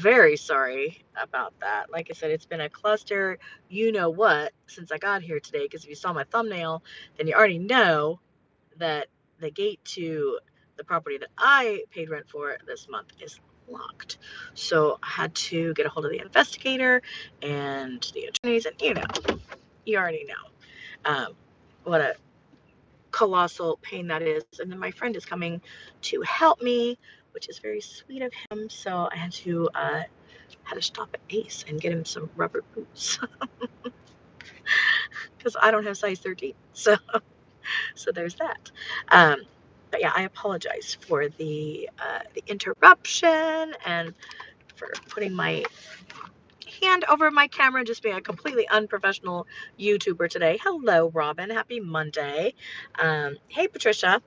very sorry about that. Like I said, it's been a cluster, you know what, since I got here today. Because if you saw my thumbnail, then you already know that the gate to the property that I paid rent for this month is locked. So I had to get a hold of the investigator and the attorneys, and you already know what a colossal pain that is. And then my friend is coming to help me, which is very sweet of him. So I had to stop at Ace and get him some rubber boots because I don't have size 13. So there's that. Um, but yeah, I apologize for the interruption and for putting my hand over my camera and just being a completely unprofessional YouTuber today. Hello, Robin. Happy Monday. Hey, Patricia.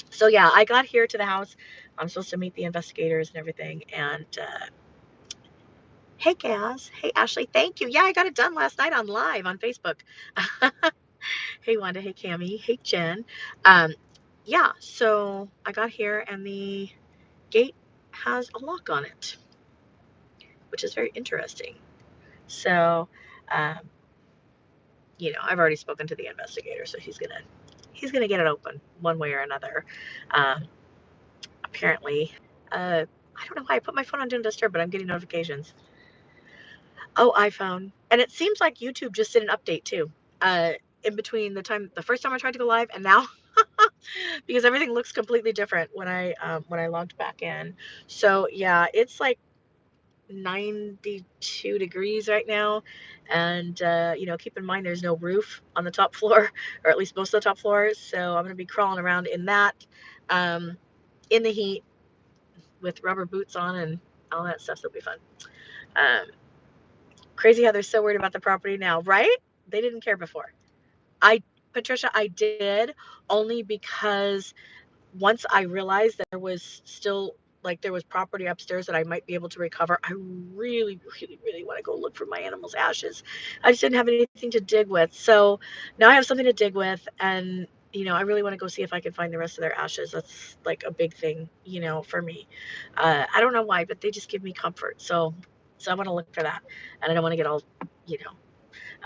So yeah, I got here to the house. I'm supposed to meet the investigators and everything. And hey, Gaz. Hey, Ashley. Thank you. Yeah, I got it done last night on live on Facebook. Hey, Wanda. Hey, Cami. Hey, Jen. Um, yeah, so I got here and the gate has a lock on it, which is very interesting. So, um, I've already spoken to the investigator, so he's gonna get it open one way or another. Um, apparently, I don't know why I put my phone on Do Not Disturb, but I'm getting notifications. Oh, iPhone, and it seems like YouTube just did an update too. In between the first time I tried to go live and now, because everything looks completely different when I logged back in. So yeah, it's like 92 degrees right now, and keep in mind there's no roof on the top floor, or at least most of the top floors. So I'm gonna be crawling around in that, um, in the heat with rubber boots on and all that stuff. So it'll be fun. Um, Crazy how they're so worried about the property now, right? They didn't care before. Patricia, I did, only because once I realized that there was property upstairs that I might be able to recover, I really, really, really want to go look for my animal's ashes. I just didn't have anything to dig with. So now I have something to dig with, and I really want to go see if I can find the rest of their ashes. That's like a big thing, for me. I don't know why, but they just give me comfort. So I want to look for that, and I don't want to get all, you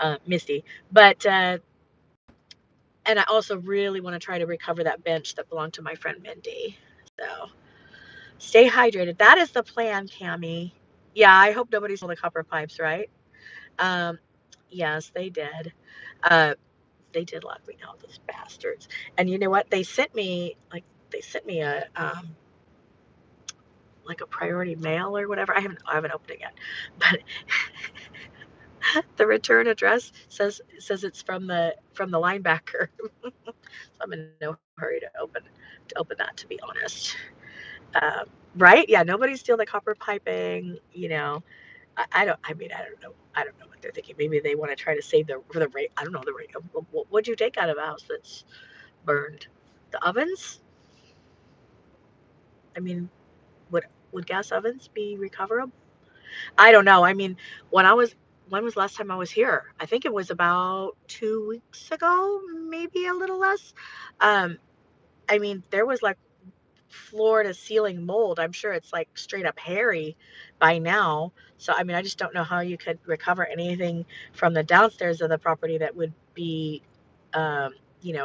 know, misty. But and I also really want to try to recover that bench that belonged to my friend Mindy. So stay hydrated. That is the plan, Cami. Yeah, I hope nobody stole the copper pipes, right? Um, yes, they did. Uh, they did lock me out, those bastards. And you know what? They sent me a priority mail or whatever. I haven't opened it yet, but the return address says it's from the linebacker. So I'm in no hurry to open that, to be honest. Um, right? Yeah, nobody steal the copper piping. I don't know. I don't know what they're thinking. Maybe they want to try to save the rate. I don't know the rate. What'd you take out of a house that's burned? The ovens? I mean, would would gas ovens be recoverable? I don't know. I mean, when was the last time I was here? I think it was about 2 weeks ago, maybe a little less. Um, I mean, there was like floor to ceiling mold. I'm sure it's like straight up hairy by now. So, I mean, I just don't know how you could recover anything from the downstairs of the property that would be,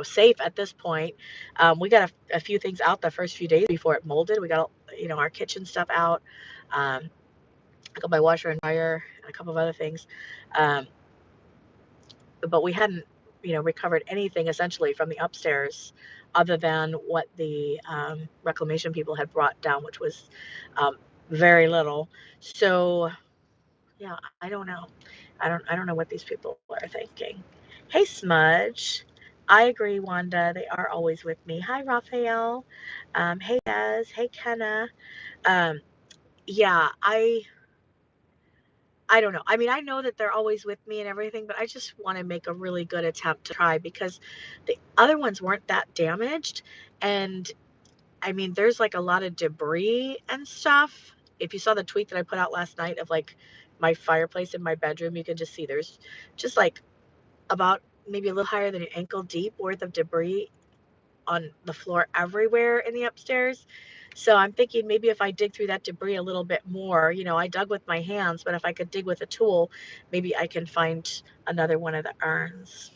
safe at this point. We got a few things out the first few days before it molded. We got, our kitchen stuff out. Um, I got my washer and dryer and a couple of other things. Um, but we hadn't, recovered anything essentially from the upstairs other than what the reclamation people had brought down, which was um, very little. So yeah, I don't know. I don't know what these people are thinking. Hey, Smudge. I agree, Wanda. They are always with me. Hi, Raphael. Hey, Des. Hey, Kenna. Um, yeah, I don't know. I mean, I know that they're always with me and everything, but I just want to make a really good attempt to try because the other ones weren't that damaged. And I mean, there's like a lot of debris and stuff. If you saw the tweet that I put out last night of like my fireplace in my bedroom, you can just see there's just like about maybe a little higher than an ankle deep worth of debris on the floor everywhere in the upstairs. So I'm thinking maybe if I dig through that debris a little bit more, I dug with my hands, but if I could dig with a tool, maybe I can find another one of the urns.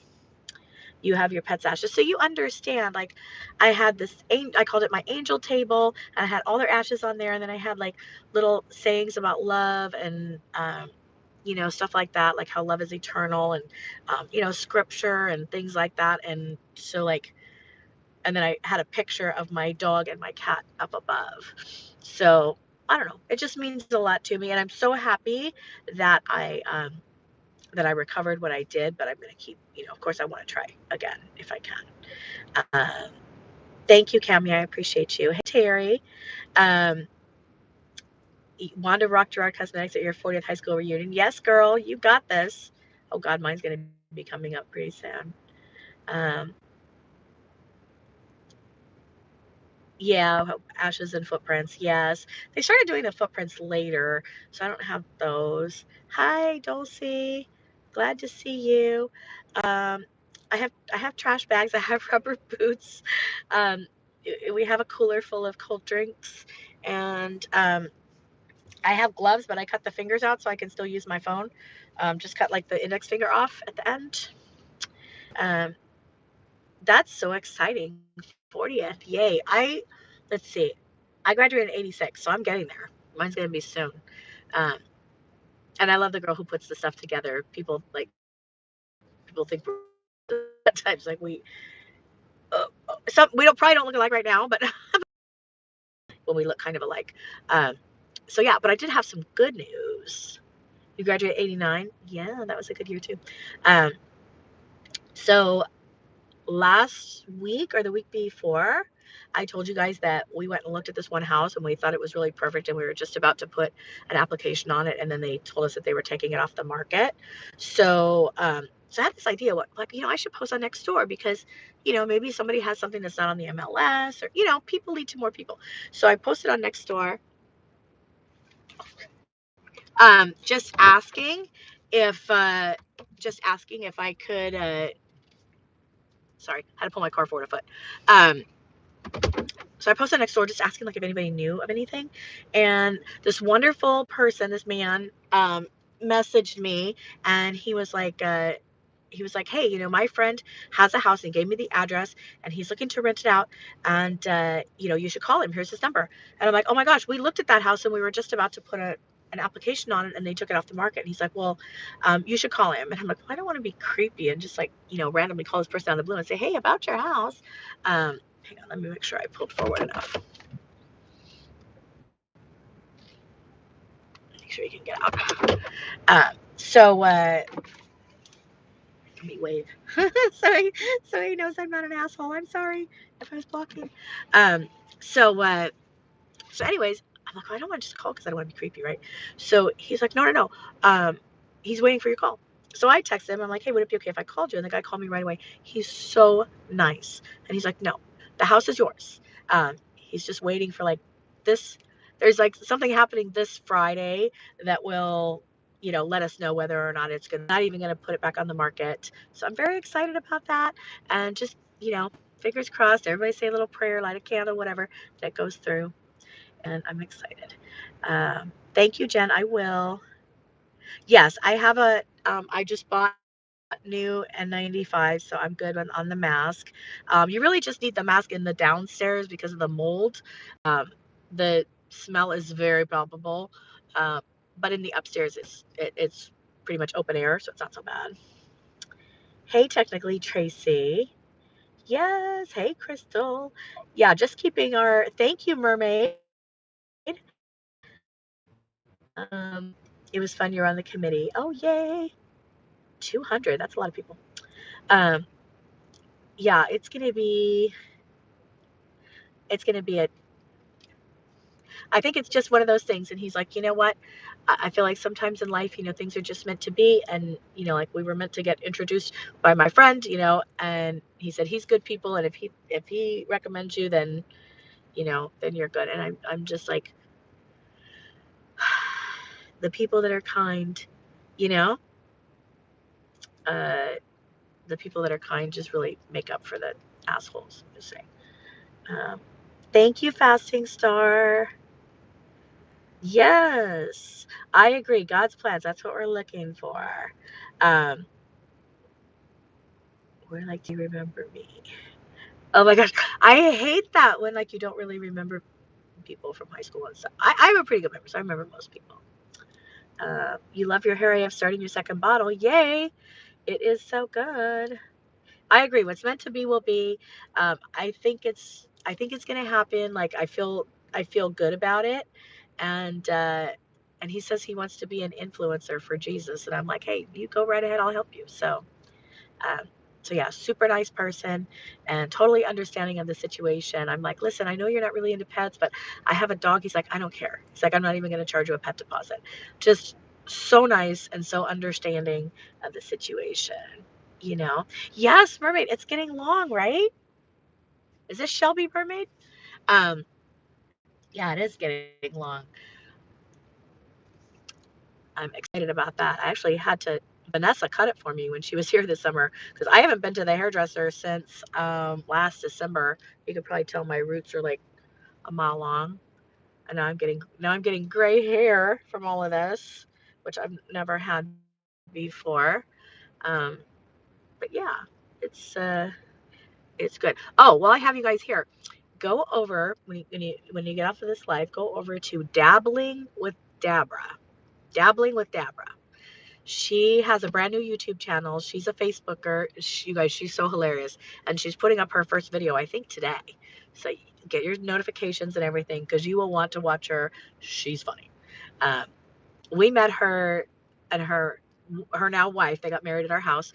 You have your pet's ashes. So you understand, like, I had I called it my angel table, and I had all their ashes on there. And then I had like little sayings about love and, stuff like that, like how love is eternal and, scripture and things like that. And so, like, and then I had a picture of my dog and my cat up above. So I don't know. It just means a lot to me. And I'm so happy that I recovered what I did, but I'm going to keep, of course, I want to try again if I can. Um, Thank you, Cami. I appreciate you. Hey, Terry. Um, Wanda rocked Gerard Cosmetics at your 40th high school reunion. Yes, girl, you got this. Oh, God, mine's going to be coming up pretty soon. Um, yeah, ashes and footprints. Yes. They started doing the footprints later, so I don't have those. Hi, Dulcie. Glad to see you. Um, I have trash bags. I have rubber boots. Um, we have a cooler full of cold drinks, and I have gloves, but I cut the fingers out so I can still use my phone. Just cut like the index finger off at the end. Um, that's so exciting. 40th, yay! Let's see. I graduated in '86, so I'm getting there. Mine's gonna be soon. Um, and I love the girl who puts the stuff together. People think at times like we don't probably don't look alike right now, but when we look kind of alike. Um, so yeah, but I did have some good news. You graduated '89. Yeah, that was a good year too. Um, so last week or the week before, I told you guys that we went and looked at this one house and we thought it was really perfect and we were just about to put an application on it, and then they told us that they were taking it off the market. So I had this idea, what, like, I should post on Nextdoor because, maybe somebody has something that's not on the MLS, or, people lead to more people. So I posted on Nextdoor, just asking if I could, sorry, I had to pull my car forward a foot. Um, So I posted next door just asking like if anybody knew of anything. And this wonderful person, this man, messaged me, and he was like, hey, my friend has a house, and he gave me the address, and he's looking to rent it out, and you should call him. Here's his number. And I'm like, oh my gosh, we looked at that house and we were just about to put an application on it, and they took it off the market. And he's like, well, you should call him. And I'm like, well, I don't want to be creepy and just like, randomly call this person out of the blue and say, hey, about your house. Hang on, let me make sure I pulled forward enough. Make sure you can get out. Let me wave. so he knows I'm not an asshole. I'm sorry if I was blocking. Um, so uh, so anyways, I'm like, oh, I don't want to just call because I don't want to be creepy, right? So he's like, no, no, no. He's waiting for your call. So I texted him. I'm like, hey, would it be okay if I called you? And the guy called me right away. He's so nice, and he's like, no, the house is yours. He's just waiting for like this. There's like something happening this Friday that will, let us know whether or not it's not even gonna put it back on the market. So I'm very excited about that, and just, fingers crossed. Everybody say a little prayer, light a candle, whatever that goes through, and I'm excited. Thank you, Jen. I will. Yes, I have I just bought new N95, so I'm good on the mask. You really just need the mask in the downstairs because of the mold. The smell is very palpable, uh, but in the upstairs, it's pretty much open air, so it's not so bad. Hey, technically, Tracy. Yes. Hey, Crystal. Yeah, just keeping our. Thank you, Mermaid. Um, it was fun. You're on the committee. Oh, yay. 200. That's a lot of people. Um, yeah, it's gonna be a. I think it's just one of those things. And he's like, you know what? I feel like sometimes in life, things are just meant to be, and like we were meant to get introduced by my friend, and he said he's good people, and if he recommends you, then then you're good. And I'm just like, the people that are kind, you know, uh, the people that are kind just really make up for the assholes. I'm just saying. Um, Thank you, Fasting Star. Yes, I agree. God's plans, that's what we're looking for. Um, we're like, do you remember me? Oh my gosh, I hate that when like you don't really remember people from high school and stuff. I have a pretty good memory, so I remember most people. You love your hair AF starting your second bottle. Yay! It is so good. I agree. What's meant to be will be. I think it's gonna happen. Like I feel good about it, and he says he wants to be an influencer for Jesus, and I'm like, hey, you go right ahead. I'll help you. Um, so yeah, super nice person and totally understanding of the situation. I'm like, listen, I know you're not really into pets, but I have a dog. He's like, I don't care. He's like, I'm not even going to charge you a pet deposit. Just so nice and so understanding of the situation. You know, yes, mermaid. It's getting long, right? Is this Shelby mermaid? Um, yeah, it is getting long. I'm excited about that. I actually had to Vanessa cut it for me when she was here this summer because I haven't been to the hairdresser since last December. You could probably tell my roots are like a mile long, and now I'm getting gray hair from all of this, which I've never had before. Um, but yeah, it's it's good. Oh, well, I have you guys here. Go over when you get off of this live. Go over to Dabbling with Dabra. Dabbling with Dabra. She has a brand new YouTube channel. She's a Facebooker. You guys, she's so hilarious. And she's putting up her first video, I think, today. So get your notifications and everything because you will want to watch her. She's funny. Um, we met her and her now wife. They got married at our house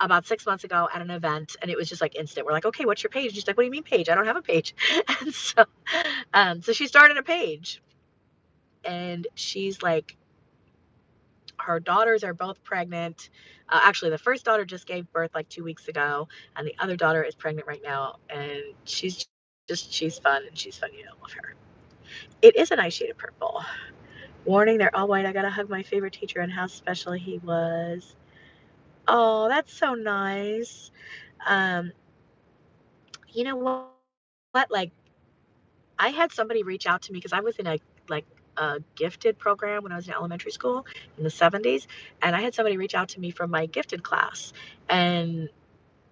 about 6 months ago at an event, and it was just like instant. We're like, okay, what's your page? She's like, what do you mean page? I don't have a page. And so she started a page, and she's like, her daughters are both pregnant. Actually, the first daughter just gave birth like 2 weeks ago, and the other daughter is pregnant right now. And she's fun and she's funny. I love her. It is a nice shade of purple. Warning, they're all white. I gotta hug my favorite teacher and how special he was. Oh, that's so nice. Um, you know what? Like I had somebody reach out to me because I was in like a gifted program when I was in elementary school in the 70s, and I had somebody reach out to me from my gifted class, and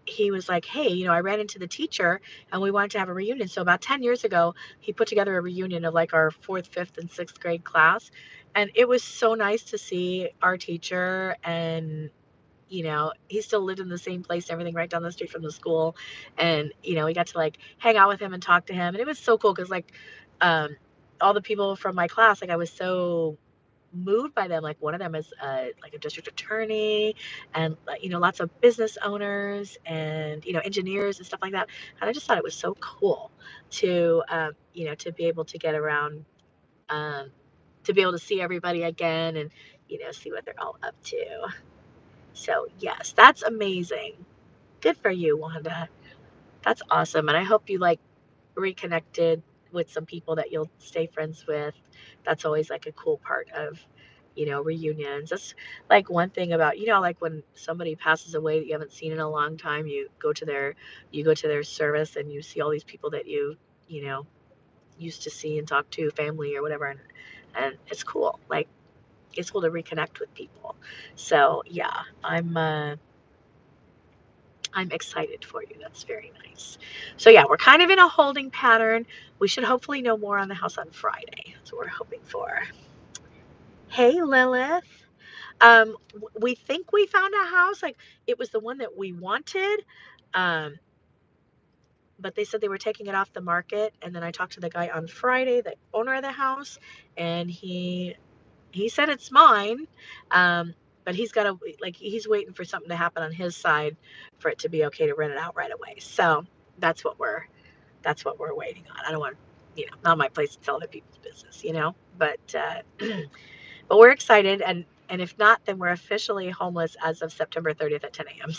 he was like, "Hey, I ran into the teacher and we wanted to have a reunion." So about 10 years ago, he put together a reunion of like our 4th, 5th, and 6th grade class, and it was so nice to see our teacher. And he still lived in the same place, everything right down the street from the school. And, we got to like hang out with him and talk to him. And it was so cool because like um, all the people from my class, like I was so moved by them. Like one of them is like a district attorney and, lots of business owners and, engineers and stuff like that. And I just thought it was so cool to be able to get around, um, to be able to see everybody again and, see what they're all up to. So, yes, that's amazing. Good for you, Wanda. That's awesome. And I hope you like reconnected with some people that you'll stay friends with. That's always like a cool part of, reunions. That's like one thing about, like when somebody passes away that you haven't seen in a long time, you go to their service and you see all these people that you know, used to see and talk to, family or whatever. And it's cool. Like it's cool to reconnect with people. So yeah, I'm excited for you. That's very nice. So yeah, we're kind of in a holding pattern. We should hopefully know more on the house on Friday. That's what we're hoping for. Hey, Lilith. We think we found a house. Like it was the one that we wanted. Um, but they said they were taking it off the market. And then I talked to the guy on Friday, the owner of the house, and he said it's mine. But he's waiting for something to happen on his side for it to be okay to rent it out right away. So that's what we're waiting on. I don't want, not my place to tell other people's business. But we're excited, and if not, then we're officially homeless as of September 30th at 10 a.m.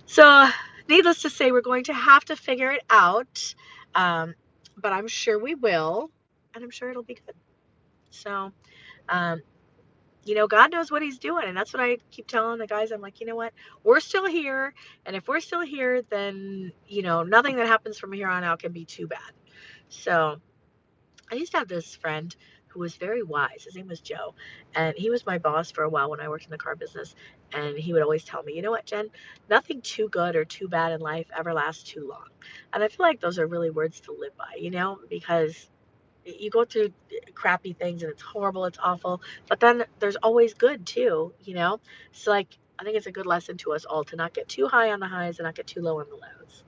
So needless to say, we're going to have to figure it out. Um, but I'm sure we will, and I'm sure it'll be good. So, um, God knows what he's doing. And that's what I keep telling the guys. I'm like, you know what? We're still here. And if we're still here, then, nothing that happens from here on out can be too bad. So I used to have this friend who was very wise. His name was Joe. And he was my boss for a while when I worked in the car business. And he would always tell me, you know what, Jen? Nothing too good or too bad in life ever lasts too long. And I feel like those are really words to live by, because you go through crappy things and it's horrible, it's awful, but then there's always good too. So like I think it's a good lesson to us all to not get too high on the highs and not get too low on the lows.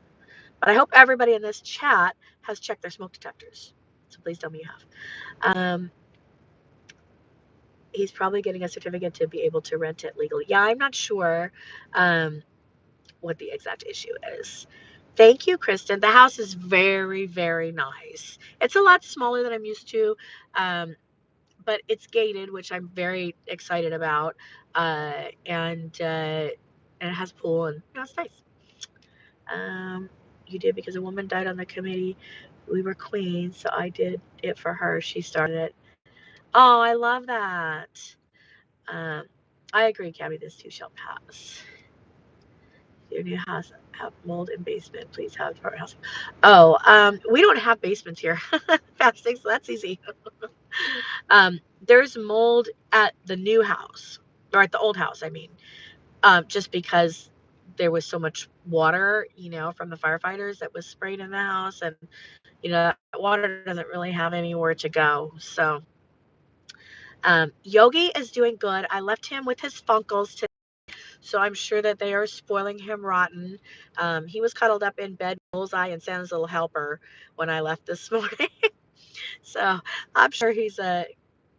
But I hope everybody in this chat has checked their smoke detectors. So please tell me you have. He's probably getting a certificate to be able to rent it legally. Yeah, I'm not sure what the exact issue is. Thank you, Kristen. The house is very, very nice. It's a lot smaller than I'm used to. Um, but it's gated, which I'm very excited about. And it has a pool, and it's nice. You did because a woman died on the committee. We were queens, so I did it for her. She started it. Oh, I love that. Um, I agree, Gabby. This too shall pass. Your new house have mold in basement. Please have for house. Oh, we don't have basements here. Fasting, so that's easy. There's mold at the new house, or at the old house, I mean, just because there was so much water, from the firefighters that was sprayed in the house. And, that water doesn't really have anywhere to go. So, Yogi is doing good. I left him with his Funkles today, so I'm sure that they are spoiling him rotten. He was cuddled up in bed, Bullseye and Santa's little helper when I left this morning. So I'm sure he's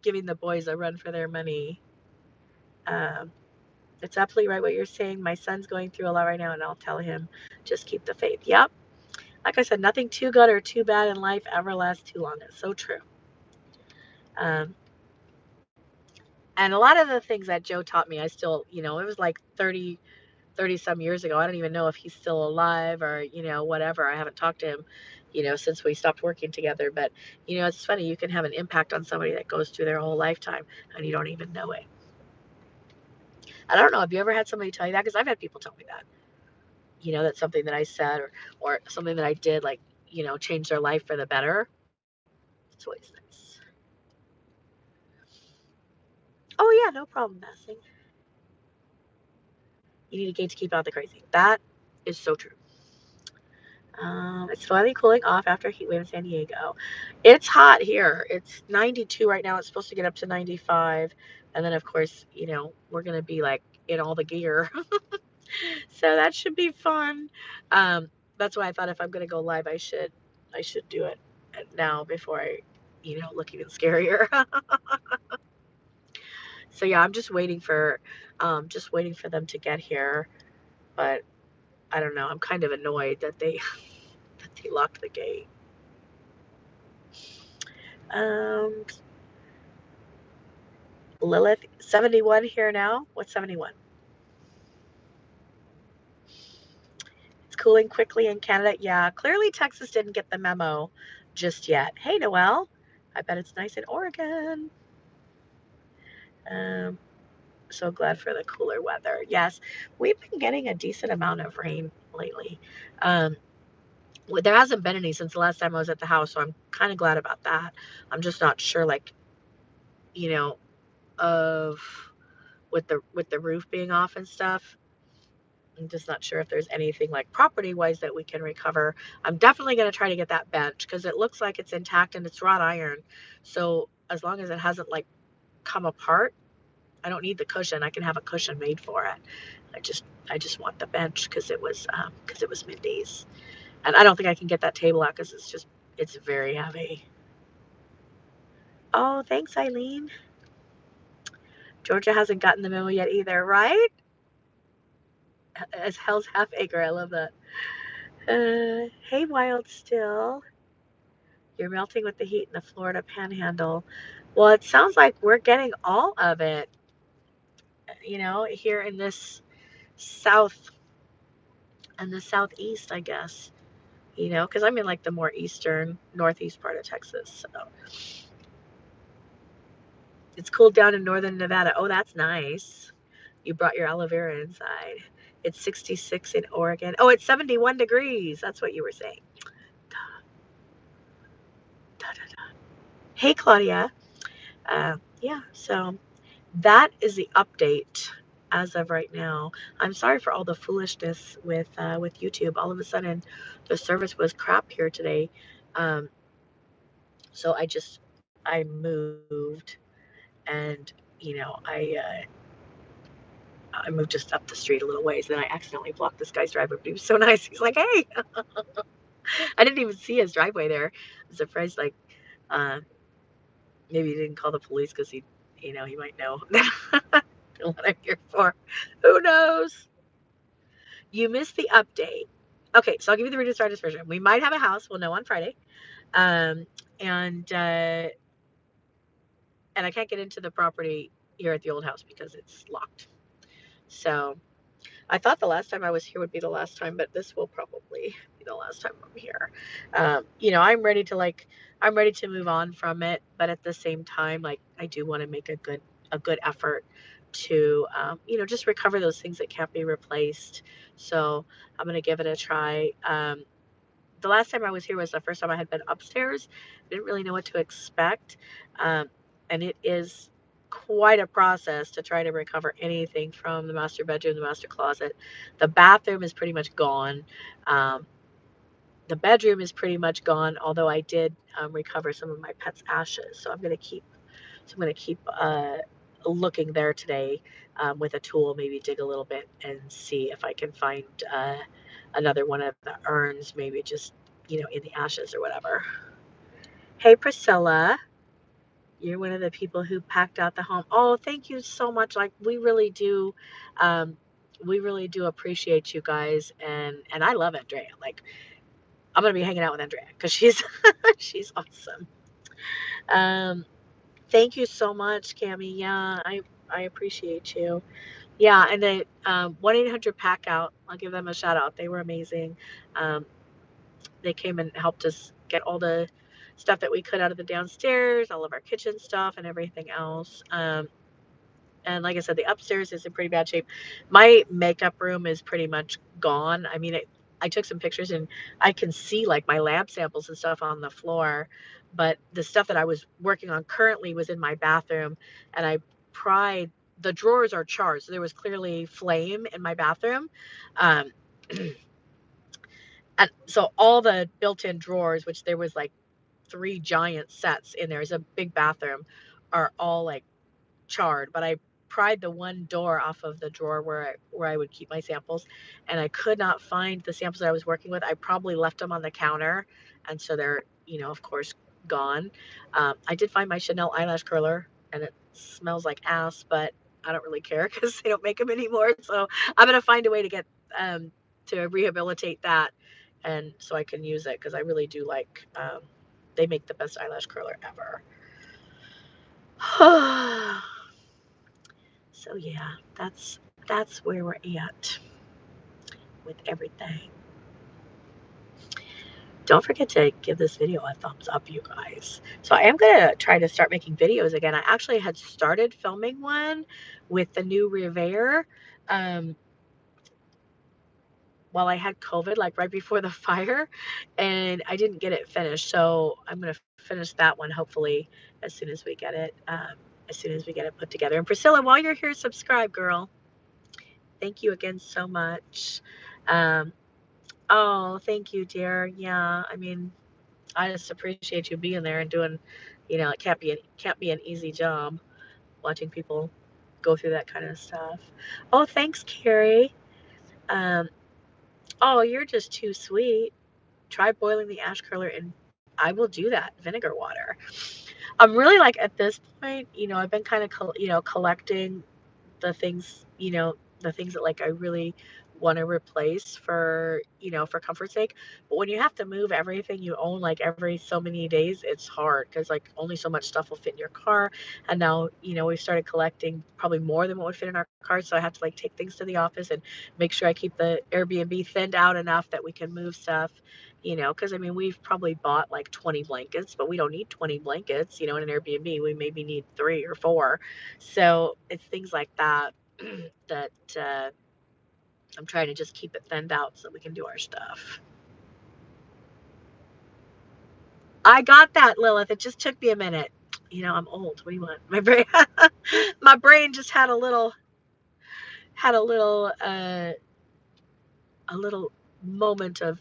giving the boys a run for their money. Um, it's absolutely right what you're saying. My son's going through a lot right now, and I'll tell him just keep the faith. Yep. Like I said, nothing too good or too bad in life ever lasts too long. It's so true. Um, and a lot of the things that Joe taught me, I still, it was like 30 some years ago. I don't even know if he's still alive or, whatever. I haven't talked to him, since we stopped working together. But, it's funny. You can have an impact on somebody that goes through their whole lifetime and you don't even know it. I don't know. Have you ever had somebody tell you that? Because I've had people tell me that. That's something that I said or something that I did, like, change their life for the better. It's always nice. Oh, yeah, no problem, Messing. You need a gate to keep out the crazy. That is so true. It's finally cooling off after a heat wave in San Diego. It's hot here. It's 92 right now. It's supposed to get up to 95. And then, of course, we're going to be like in all the gear. So that should be fun. That's why I thought if I'm going to go live, I should do it now before I, look even scarier. So yeah, I'm just waiting for them to get here. But I don't know. I'm kind of annoyed that they that they locked the gate. Um, Lilith, 71 here now. What's 71? It's cooling quickly in Canada. Yeah, clearly Texas didn't get the memo just yet. Hey, Noelle. I bet it's nice in Oregon. Um, so glad for the cooler weather. Yes, we've been getting a decent amount of rain lately. Um, there hasn't been any since the last time I was at the house, so I'm kind of glad about that. I'm just not sure, like, you know, of with the roof being off and stuff. I'm just not sure if there's anything like property wise that we can recover. I'm definitely going to try to get that bench because it looks like it's intact and it's wrought iron. So as long as it hasn't like come apart, I don't need the cushion. I can have a cushion made for it. I just want the bench because it was Mindy's, and I don't think I can get that table out because it's very heavy. Oh, thanks, Eileen. Georgia hasn't gotten the memo yet either, right? As hell's half acre. I love that. Hey, Wild Still. You're melting with the heat in the Florida panhandle. Well, it sounds like we're getting all of it, here in this south and the southeast, I guess, because I'm in like the more eastern, northeast part of Texas. So, It's cooled down in northern Nevada. Oh, that's nice. You brought your aloe vera inside. It's 66 in Oregon. Oh, it's 71 degrees. That's what you were saying. Da, da, da. Hey, Claudia. Yeah, so that is the update as of right now. I'm sorry for all the foolishness with YouTube. All of a sudden, the service was crap here today. Um, so I moved, and I moved just up the street a little ways. Then I accidentally blocked this guy's driveway, but he was so nice. He's like, "Hey," I didn't even see his driveway there. I'm surprised, like, uh, maybe he didn't call the police because he might know what I'm here for. Who knows? You missed the update. Okay, so I'll give you the Reader's Digest version. We might have a house. We'll know on Friday. Um, and and I can't get into the property here at the old house because it's locked. So I thought the last time I was here would be the last time, but this will probably be the last time I'm here. I'm ready to move on from it, but at the same time, like I do want to make a good effort to, just recover those things that can't be replaced. So I'm gonna give it a try. The last time I was here was the first time I had been upstairs. I didn't really know what to expect. Um, and it is quite a process to try to recover anything from the master bedroom, the master closet. The bathroom is pretty much gone. Um, the bedroom is pretty much gone, although I did recover some of my pet's ashes. So I'm gonna keep looking there today with a tool, maybe dig a little bit and see if I can find another one of the urns, maybe just in the ashes or whatever. Hey, Priscilla, you're one of the people who packed out the home. Oh, thank you so much. Like um, we really do appreciate you guys, and I love Andrea. Like I'm gonna be hanging out with Andrea because she's she's awesome. Um, Thank you so much, Cami. Yeah, I appreciate you. Yeah, and the 1-800 Pack Out. I'll give them a shout out. They were amazing. Um, they came and helped us get all the stuff that we could out of the downstairs, all of our kitchen stuff, and everything else. And like I said, the upstairs is in pretty bad shape. My makeup room is pretty much gone. I mean, I took some pictures and I can see like my lab samples and stuff on the floor, but the stuff that I was working on currently was in my bathroom, and I pried the drawers are charred, so there was clearly flame in my bathroom. Um, and so all the built-in drawers, which there was like three giant sets in there, is a big bathroom, are all like charred, but I pried the one door off of the drawer where I would keep my samples, and I could not find the samples that I was working with. I probably left them on the counter, and so they're of course gone. I did find my Chanel eyelash curler, and it smells like ass, but I don't really care because they don't make them anymore. So I'm gonna find a way to get to rehabilitate that, and so I can use it because I really do like. They make the best eyelash curler ever. So yeah, that's where we're at with everything. Don't forget to give this video a thumbs up, you guys. So I am gonna try to start making videos again. I actually had started filming one with the new Revere um, while I had COVID, like right before the fire, and I didn't get it finished. So I'm gonna finish that one hopefully as soon as we get it put together. And Priscilla, while you're here, subscribe, girl. Thank you again so much. Um, Oh, thank you, dear. Yeah, I mean, I just appreciate you being there and doing, it can't be an easy job watching people go through that kind of stuff. Oh, thanks, Carrie. Um, oh, you're just too sweet. Try boiling the ash curler in I will do that, vinegar water. I'm really like at this point, I've been kind of collecting the things that like I really want to replace for comfort's sake. But when you have to move everything you own like every so many days, it's hard because like only so much stuff will fit in your car. And now, we've started collecting probably more than what would fit in our car. So I have to like take things to the office and make sure I keep the Airbnb thinned out enough that we can move stuff. because I mean, we've probably bought like 20 blankets, but we don't need 20 blankets, in an Airbnb. We maybe need three or four. So it's things like that that I'm trying to just keep it thinned out so we can do our stuff. I got that, Lilith. It just took me a minute. I'm old. What do you want? My brain just had a little moment of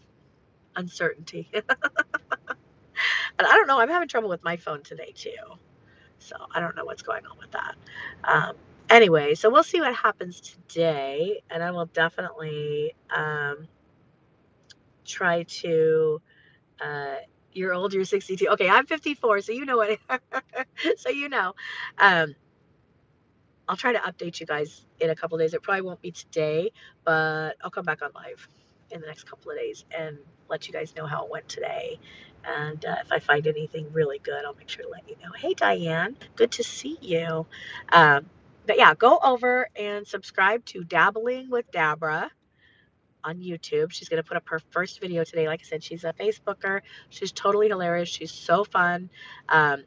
uncertainty. And I don't know. I'm having trouble with my phone today too. So I don't know what's going on with that. Um, anyway, so we'll see what happens today, and I will definitely try to. Uh, you're old. You're 62. Okay, I'm 54, so you know what. So Um, I'll try to update you guys in a couple of days. It probably won't be today, but I'll come back on live in the next couple of days and let you guys know how it went today. And if I find anything really good, I'll make sure to let you know. Hey, Diane, good to see you. But yeah, go over and subscribe to Dabbling with Dabra on YouTube. She's going to put up her first video today. Like I said, she's a Facebooker. She's totally hilarious. She's so fun. Um,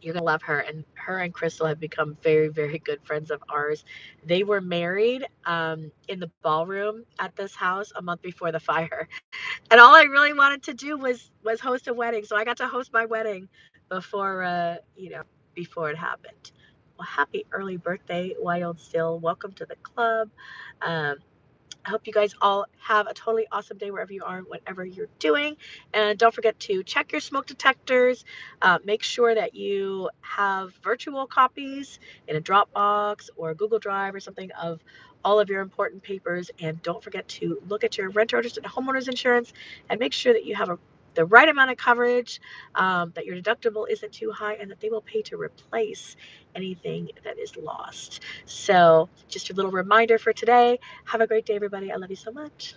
you're gonna love her, and her and Crystal have become very, very good friends of ours. They were married in the ballroom at this house a month before the fire, and all I really wanted to do was host a wedding. So I got to host my wedding before before it happened. Well, happy early birthday, Wild Still. Welcome to the club. Um, I hope you guys all have a totally awesome day wherever you are, whatever you're doing. And don't forget to check your smoke detectors. Make sure that you have virtual copies in a Dropbox or Google Drive or something of all of your important papers. And don't forget to look at your renters and homeowners insurance and make sure that you have the right amount of coverage, that your deductible isn't too high, and that they will pay to replace anything that is lost. So just a little reminder for today. Have a great day, everybody. I love you so much.